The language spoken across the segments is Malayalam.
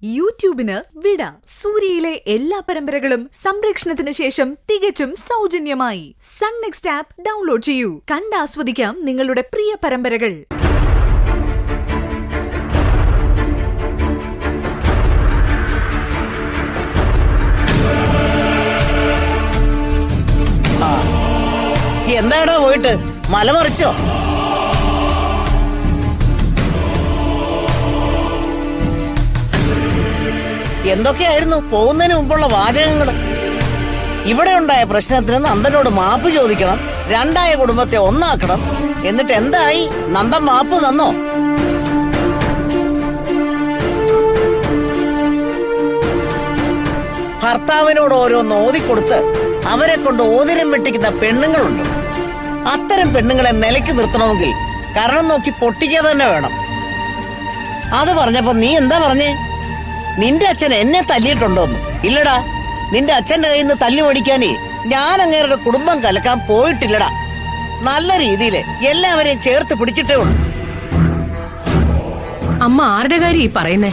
യൂട്യൂബിന് വിട. സൂര്യയിലെ എല്ലാ പരമ്പരകളും സംരക്ഷണത്തിന് ശേഷം തികച്ചും സൗജന്യമായി സൺ നെക്സ്റ്റ് ആപ്പ് ഡൗൺലോഡ് ചെയ്യൂ. കണ്ടാസ്വദിക്കാം നിങ്ങളുടെ പ്രിയ പരമ്പരകൾ. എന്താടാ പോയിട്ട് മലമറിച്ചോ? എന്തൊക്കെയായിരുന്നു പോകുന്നതിന് മുമ്പുള്ള വാചകങ്ങൾ? ഇവിടെ ഉണ്ടായ പ്രശ്നത്തിന് നന്ദനോട് മാപ്പ് ചോദിക്കണം, രണ്ടായ കുടുംബത്തെ ഒന്നാക്കണം. എന്നിട്ട് എന്തായി? നന്ദൻ മാപ്പ് തന്നോ? ഭർത്താവിനോട് ഓരോന്ന് ഓതിക്കൊടുത്ത് അവരെ കൊണ്ട് ഓതിരം വെട്ടിക്കുന്ന പെണ്ണുങ്ങളുണ്ട്. അത്തരം പെണ്ണുങ്ങളെ നിലയ്ക്ക് നിർത്തണമെങ്കിൽ കരണം നോക്കി പൊട്ടിക്കുക തന്നെ വേണം. അത് പറഞ്ഞപ്പോ നീ എന്താ പറഞ്ഞേ? നിന്റെ അച്ഛൻ എന്നെ തല്ലിയിട്ടുണ്ടോന്ന്? ഇല്ലടാ, നിന്റെ അച്ഛന്റെ കയ്യിൽ നിന്ന് തല്ലി മേടിക്കാനേ ഞാൻ അങ്ങേരുടെ കുടുംബം കലക്കാൻ പോയിട്ടില്ലടാ. നല്ല രീതിയിൽ എല്ലാവരെയും ചേർത്ത് പിടിച്ചിട്ടേ ഉള്ളൂ. അമ്മ ആരുടെ കാര്യം ഈ പറയുന്നേ?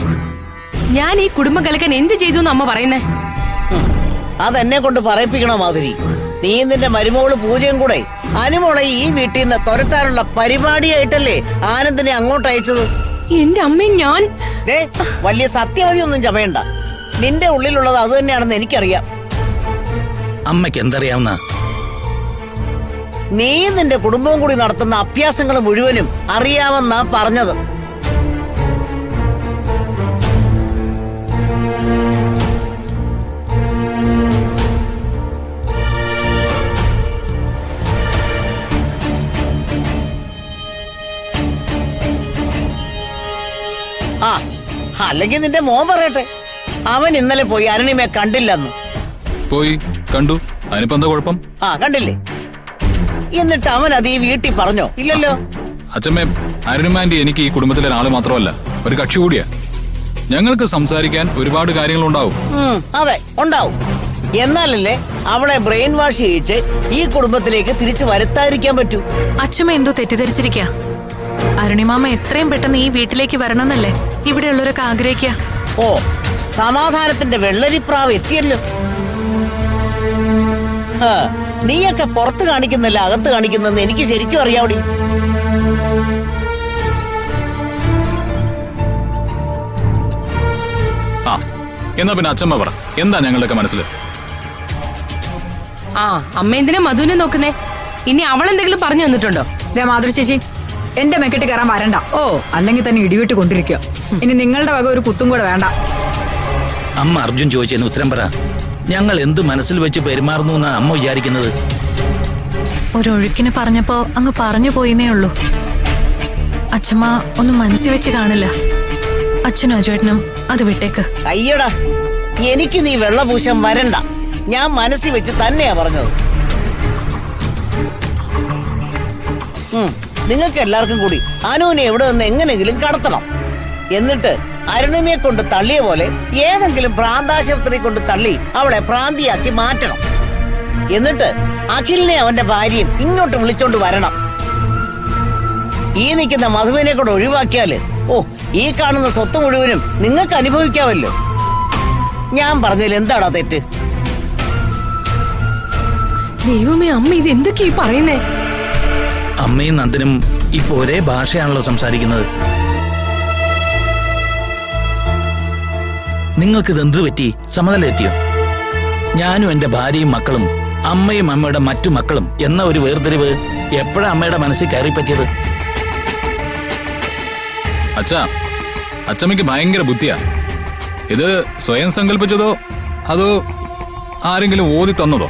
ഞാൻ ഈ കുടുംബം കലക്കാൻ എന്ത് ചെയ്തു അമ്മ പറയുന്നേ? അതെന്നെ കൊണ്ട് പറയിപ്പിക്കണ മാതിരി നീ നിന്റെ മരുമോള് പൂജയും കൂടെ അനുമോളെ ഈ വീട്ടിൽ നിന്ന് തുരത്താനുള്ള പരിപാടിയായിട്ടല്ലേ ആനന്ദിനെ അങ്ങോട്ട് അയച്ചത്? എന്റെ അമ്മയും ഞാൻ വലിയ സത്യവതി ഒന്നും ചമയണ്ട. നിന്റെ ഉള്ളിലുള്ളത് അത് തന്നെയാണെന്ന് എനിക്കറിയാം. അമ്മയ്ക്ക് എന്തറിയാവുന്ന? നീ നിന്റെ കുടുംബവും കൂടി നടത്തുന്ന അഭ്യാസങ്ങൾ മുഴുവനും അറിയാമെന്നാ പറഞ്ഞത്. അല്ലെങ്കിൽ നിന്റെ മോൻ പറയട്ടെ, അവൻ ഇന്നലെ പോയി അരുണിമയെ കണ്ടില്ലെന്ന്. പോയി കണ്ടു, അതിനിപ്പോ എന്താ കുഴപ്പം? കണ്ടില്ലേ? എന്നിട്ട് അവൻ അത് ഈ വീട്ടിൽ പറഞ്ഞോ? ഇല്ലല്ലോ. അച്ഛമ്മേ, അരുണിമാൻറ്റി എനിക്ക് ഈ കുടുംബത്തിലെ ഒരാള് മാത്രമല്ല, ഒരു കക്ഷി കൂടിയാ. ഞങ്ങൾക്ക് സംസാരിക്കാൻ ഒരുപാട് കാര്യങ്ങളുണ്ടാവും. അതെ, ഉണ്ടാവും. എന്നാലല്ലേ അവളെ ബ്രെയിൻ വാഷ് ചെയ്യിച്ച് ഈ കുടുംബത്തിലേക്ക് തിരിച്ചു വരുത്താതിരിക്കാൻ പറ്റൂ. അച്ഛമ്മ എന്തോ തെറ്റിദ്ധരിച്ചിരിക്ക. അരുണിമാമ എത്രയും പെട്ടെന്ന് ഈ വീട്ടിലേക്ക് വരണമെന്നല്ലേ ഇവിടെയുള്ളവരൊക്കെ ആഗ്രഹിക്കുക. സമാധാനത്തിന്റെ വെള്ളരിപ്രാവ് എത്തിയല്ലോ. നീയൊക്കെ പുറത്ത് കാണിക്കുന്നില്ല, അകത്ത് കാണിക്കുന്നെന്ന് എനിക്ക് ശരിക്കും അറിയാവടി. എന്നാ പിന്നെ അച്ഛമ്മ പറ, എന്താ ഞങ്ങളുടെയൊക്കെ മനസ്സിൽ? അമ്മ എന്തിനാ മധുവിനെ നോക്കുന്നേ? ഇനി അവളെന്തെങ്കിലും പറഞ്ഞു തന്നിട്ടുണ്ടോ? മാധുരി ചേച്ചി, എന്റെ മെക്കെട്ട് കയറാൻ വരണ്ട. അല്ലെങ്കിൽ തന്നെ ഇടിവിട്ട് കൊണ്ടിരിക്കുക. ഇനി നിങ്ങളുടെ വക ഒരു കുത്തും കൂടെ വേണ്ട. അമ്മ അർജുൻ ചോദിച്ചതിന് ഉത്തരം പറ. ഞങ്ങൾ എന്ത് മനസ്സിൽ വെച്ച് പെരുമാറുന്നു എന്നാ അമ്മ വിചാരിക്കുന്നത്? ഒരൊഴുക്കിന് പറഞ്ഞപ്പോ അങ്ങ് പറഞ്ഞു പോയിന്നേ ഉള്ളൂ. അച്ഛമ്മ ഒന്നും മനസ്സിൽ വെച്ച് കാണില്ല. അച്ഛനും അജുവേട്ടനും അത് വിട്ടേക്ക്. അയ്യടാ, എനിക്ക് നീ വെള്ളപൂശം വരണ്ട. ഞാൻ മനസ്സിൽ വെച്ച് തന്നെയാ പറഞ്ഞത്. നിങ്ങൾക്ക് എല്ലാവർക്കും കൂടി അനുവിനെ എവിടെ നിന്ന് എങ്ങനെങ്കിലും കടത്തണം. എന്നിട്ട് അരുണിമയെ കൊണ്ട് തള്ളിയ പോലെ ഏതെങ്കിലും ഭ്രാന്താശുപത്രി കൊണ്ട് തള്ളി അവളെ ഭ്രാന്തിയാക്കി മാറ്റണം. എന്നിട്ട് അഖിലിനെ അവന്റെ ഭാര്യയും ഇങ്ങോട്ട് വിളിച്ചോണ്ട് വരണം. ഈ നിൽക്കുന്ന മധുവിനെ കൂടെ ഒഴിവാക്കിയാല് ഈ കാണുന്ന സ്വത്ത് മുഴുവനും നിങ്ങൾക്ക് അനുഭവിക്കാമല്ലോ. ഞാൻ പറഞ്ഞതിൽ എന്താടാ തെറ്റ്? ദൈവമേ, അമ്മ ഇത് എന്തൊക്കെയാ പറയുന്നേ? അമ്മയും നന്ദനും ഇപ്പൊ ഒരേ ഭാഷയാണല്ലോ സംസാരിക്കുന്നത്. നിങ്ങൾക്കിത് എന്ത് പറ്റി? സമനില എത്തിയോ? ഞാനും എന്റെ ഭാര്യയും മക്കളും, അമ്മയും അമ്മയുടെ മറ്റു മക്കളും എന്ന ഒരു വേർതിരിവ് എപ്പോഴാ അമ്മയുടെ മനസ്സിൽ കയറി പറ്റിയത്? അച്ഛമ്മയ്ക്ക് ഭയങ്കര ബുദ്ധിയാ. ഇത് സ്വയം സങ്കല്പിച്ചതോ അതോ ആരെങ്കിലും ഓതി തന്നതോ?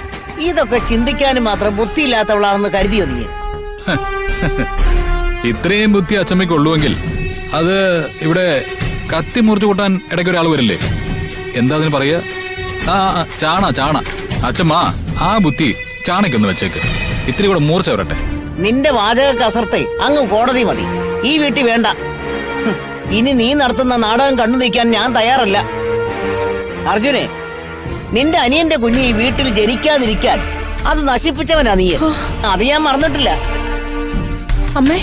ഇതൊക്കെ ചിന്തിക്കാനും മാത്രം ബുദ്ധിയില്ലാത്തവളാണെന്ന് കരുതിയോ നീ? ഇത്രയും ബുദ്ധി അച്ഛമ്മയ്ക്ക് ഉള്ളുവെങ്കിൽ അത് ഇവിടെ കത്തി മുറിച്ചു കൂട്ടാൻ ഇടയ്ക്ക് ഒരാൾ വരില്ലേ? എന്താ അതിന് പറയുക? ചാണ. അച്ഛമ്മ, ആ ബുദ്ധി ചാണക്കൊന്ന് വെച്ചേക്ക്. ഇത്തിരി കൂടെ മൂർച്ച വരട്ടെ. നിന്റെ വാചക കസർത്തെ അങ്ങ് കോടതി മതി. ഈ വീട്ടിൽ വേണ്ട. ഇനി നീ നടത്തുന്ന നാടകം കണ്ടു നിൽക്കാൻ ഞാൻ തയ്യാറല്ല. അർജുനെ, നിന്റെ അനിയന്റെ കുഞ്ഞ് ഈ വീട്ടിൽ ജനിക്കാതിരിക്കാൻ അത് നശിപ്പിച്ചവനാ നീ. അത് ഞാൻ മറന്നിട്ടില്ല. അമ്മേ,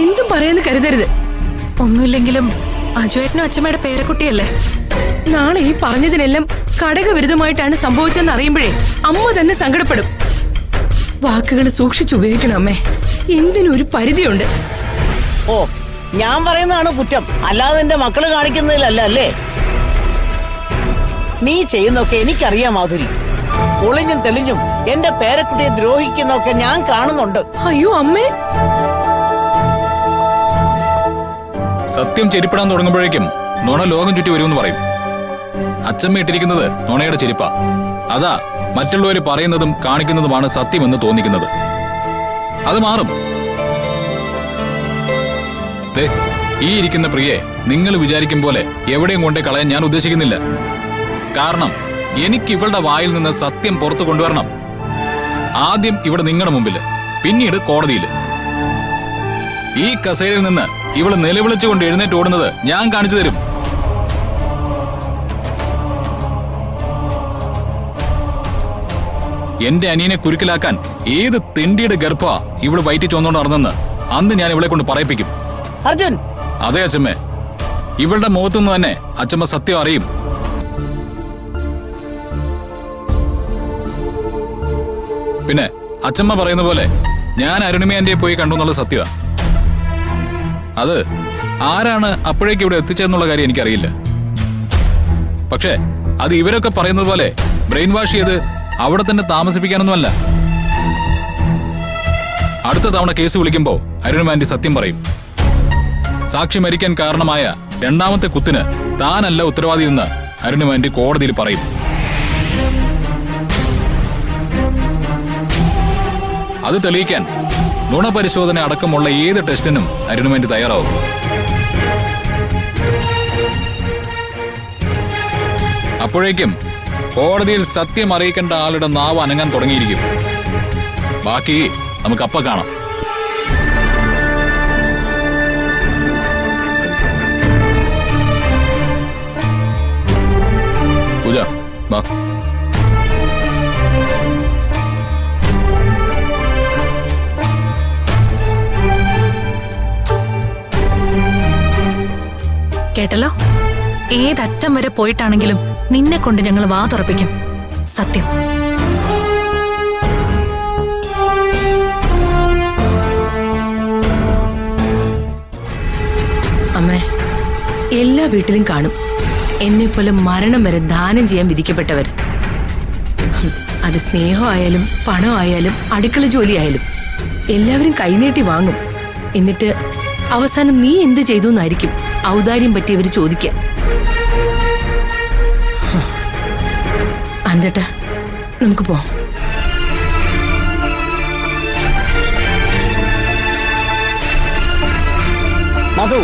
എന്തും പറയുന്നു കരുതരുത്. ഒന്നുമില്ലെങ്കിലും അജുവേട്ടനും അച്ഛമ്മയുടെ പേരക്കുട്ടിയല്ലേ? നാളെ ഈ പറഞ്ഞതിനെല്ലാം ഘടകവിരുദ്ധമായിട്ടാണ് സംഭവിച്ചെന്ന് അറിയുമ്പോഴേ അമ്മ തന്നെ സങ്കടപ്പെടും. വാക്കുകൾ സൂക്ഷിച്ചുപയോഗിക്കണം അമ്മേ. എന്തിനൊരു പരിധിയുണ്ട്. ഓ, ഞാൻ പറയുന്നതാണ് കുറ്റം, അല്ലാതെ എന്റെ മക്കള് കാണിക്കുന്നതിലല്ല അല്ലേ? നീ ചെയ്യുന്നൊക്കെ എനിക്കറിയാം മാധുരി. ഒളിഞ്ഞും തെളിഞ്ഞും എന്റെ പേരക്കുട്ടിയെ ദ്രോഹിക്കുന്നൊക്കെ ഞാൻ കാണുന്നുണ്ട്. അയ്യോ അമ്മേ, സത്യം ചെരിപ്പിടാൻ തുടങ്ങുമ്പോഴേക്കും നുണ ലോകം ചുറ്റി വരുമെന്ന് പറയും. അച്ചമ്മ ഇട്ടിരിക്കുന്നത് നുണയുടെ ചെരിപ്പാ. അതാ മറ്റുള്ളവർ പറയുന്നതും കാണിക്കുന്നതുമാണ് സത്യമെന്ന് തോന്നിക്കുന്നത്. അത് മാറും. ഈ ഇരിക്കുന്ന പ്രിയെ നിങ്ങൾ വിചാരിക്കും പോലെ എവിടെയും കൊണ്ടേ കളയാൻ ഞാൻ ഉദ്ദേശിക്കുന്നില്ല. കാരണം എനിക്ക് ഇവളുടെ വായിൽ നിന്ന് സത്യം പുറത്തു കൊണ്ടുവരണം. ആദ്യം ഇവിടെ നിങ്ങളുടെ മുമ്പില്, പിന്നീട് കോടതിയില്. ഈ കസേരയിൽ നിന്ന് ഇവള് നിലവിളിച്ചുകൊണ്ട് എഴുന്നേറ്റ് ഓടുന്നത് ഞാൻ കാണിച്ചു തരും. എന്റെ അനിയനെ കുരുക്കിലാക്കാൻ ഏത് തെണ്ടിയുടെ ഗർഭ ഇവള് വയറ്റി ചോന്നോണ്ട് നടന്നെന്ന് അന്ന് ഞാൻ ഇവളെ കൊണ്ട് പറയിപ്പിക്കും. അർജുൻ, അതെ അച്ഛമ്മേ, ഇവളുടെ മുഖത്തുനിന്ന് തന്നെ അച്ഛമ്മ സത്യം അറിയും. പിന്നെ അച്ഛമ്മ പറയുന്ന പോലെ ഞാൻ അരുണിമയാന്റെ പോയി കണ്ടു എന്നുള്ള സത്യമാണ്. അത് ആരാണ് അപ്പോഴേക്ക് ഇവിടെ എത്തിച്ചതെന്നുള്ള കാര്യം എനിക്കറിയില്ല. പക്ഷേ അത് ഇവരൊക്കെ പറയുന്നത് പോലെ ബ്രെയിൻ വാഷ് ചെയ്ത് അവിടെ തന്നെ താമസിപ്പിക്കാനൊന്നുമല്ല. അടുത്ത തവണ കേസ് വിളിക്കുമ്പോ അരുണിമാന്റെ സത്യം പറയും. സാക്ഷി മരിക്കാൻ കാരണമായ രണ്ടാമത്തെ കുത്തിന് താനല്ല ഉത്തരവാദി എന്ന് അരുണിമാന്റെ കോടതിയിൽ പറയും. അത് തെളിയിക്കാൻ നുണപരിശോധന അടക്കമുള്ള ഏത് ടെസ്റ്റിനും അരുണിമാന്റെ തയ്യാറാവും. അപ്പോഴേക്കും കോടതിയിൽ സത്യം അറിയിക്കേണ്ട ആളുടെ നാവ് അനങ്ങാൻ തുടങ്ങിയിരിക്കും. ബാക്കി നമുക്കപ്പ കാണാം. പൂജ, വാ. കേട്ടല്ലോ, ഏതറ്റം വരെ പോയിട്ടാണെങ്കിലും നിന്നെ കൊണ്ട് ഞങ്ങൾ വാ തുറപ്പിക്കും. സത്യം. അമ്മേ, എല്ലാ വീട്ടിലും കാണും എന്നെപ്പോലെ മരണം വരെ ദാനം ചെയ്യാൻ വിധിക്കപ്പെട്ടവർ. അത് സ്നേഹമായാലും പണമായാലും അടുക്കള ജോലിയായാലും എല്ലാവരും കൈനീട്ടി വാങ്ങും. എന്നിട്ട് അവസാനം നീ എന്ത് ചെയ്തു എന്നായിരിക്കും ഔദാര്യം പറ്റിയവർ ചോദിക്കാൻ. അന്തേട്ടാ, നമുക്ക് പോവാം. മധു,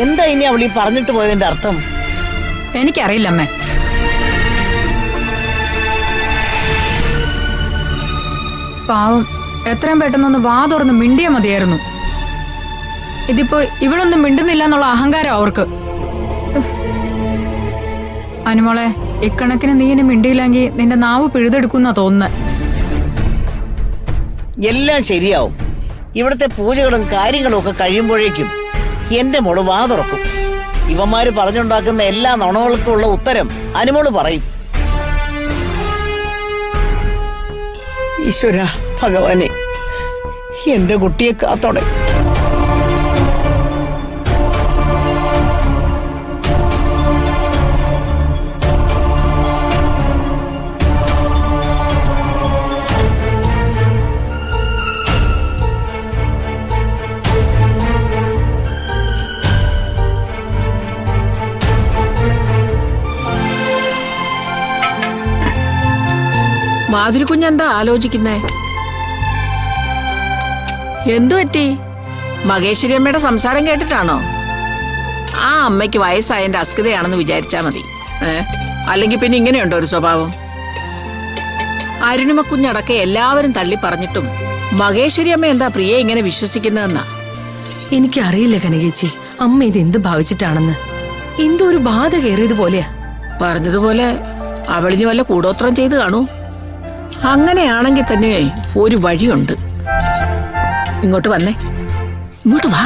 എന്താ ഇനി അവൾ ഈ പറഞ്ഞിട്ട് പോയതിന്റെ അർത്ഥം? എനിക്കറിയില്ല അമ്മേ. പാവം, എത്രയും പെട്ടെന്നൊന്ന് വാ തുറന്ന് മിണ്ടിയാ മതിയായിരുന്നു. ഇതിപ്പോ ഇവളൊന്നും മിണ്ടുന്നില്ല എന്നുള്ള അഹങ്കാരം അവർക്ക്. അനുമോളെ, ഇക്കണക്കിന് നീ ഇനി മിണ്ടിയില്ലെങ്കിൽ നിന്റെ നാവ് പിഴുതെടുക്കുന്ന തോന്നുന്നത്. എല്ലാം ശരിയാവും. ഇവിടുത്തെ പൂജകളും കാര്യങ്ങളും ഒക്കെ കഴിയുമ്പോഴേക്കും എന്റെ മോള് വാ തുറക്കും. ഇവന്മാര് പറഞ്ഞുണ്ടാക്കുന്ന എല്ലാ നുണകൾക്കും ഉള്ള ഉത്തരം അനുമോള് പറയും. ഈശ്വര ഭഗവാനെ, എന്റെ കുട്ടിയെ കാത്തോടെ. മാധുരി കുഞ്ഞെന്താ ആലോചിക്കുന്നേ? എന്തു പറ്റി? മഹേശ്വരി അമ്മയുടെ സംസാരം കേട്ടിട്ടാണോ? ആ അമ്മയ്ക്ക് വയസ്സായതിന്റെ അസ്കിതയാണെന്ന് വിചാരിച്ചാ മതി. അല്ലെങ്കിൽ പിന്നെ ഇങ്ങനെയുണ്ടോ ഒരു സ്വഭാവം? അരുണിമ കുഞ്ഞടക്കെ എല്ലാവരും തള്ളി പറഞ്ഞിട്ടും മഹേശ്വരി അമ്മ എന്താ പ്രിയെ ഇങ്ങനെ വിശ്വസിക്കുന്നതെന്നാ? എനിക്കറിയില്ല കനകേച്ചി, അമ്മ ഇത് എന്ത് ഭാവിച്ചിട്ടാണെന്ന്. എന്തോ ഒരു ബാധ കയറിയതുപോലെയാ. പറഞ്ഞതുപോലെ അവളിന് വല്ല കൂടോത്രം ചെയ്ത് കാണൂ. അങ്ങനെയാണെങ്കിൽ തന്നെ ഒരു വഴിയുണ്ട്. ഇങ്ങോട്ട് വന്നേ, ഇങ്ങോട്ട് വാ.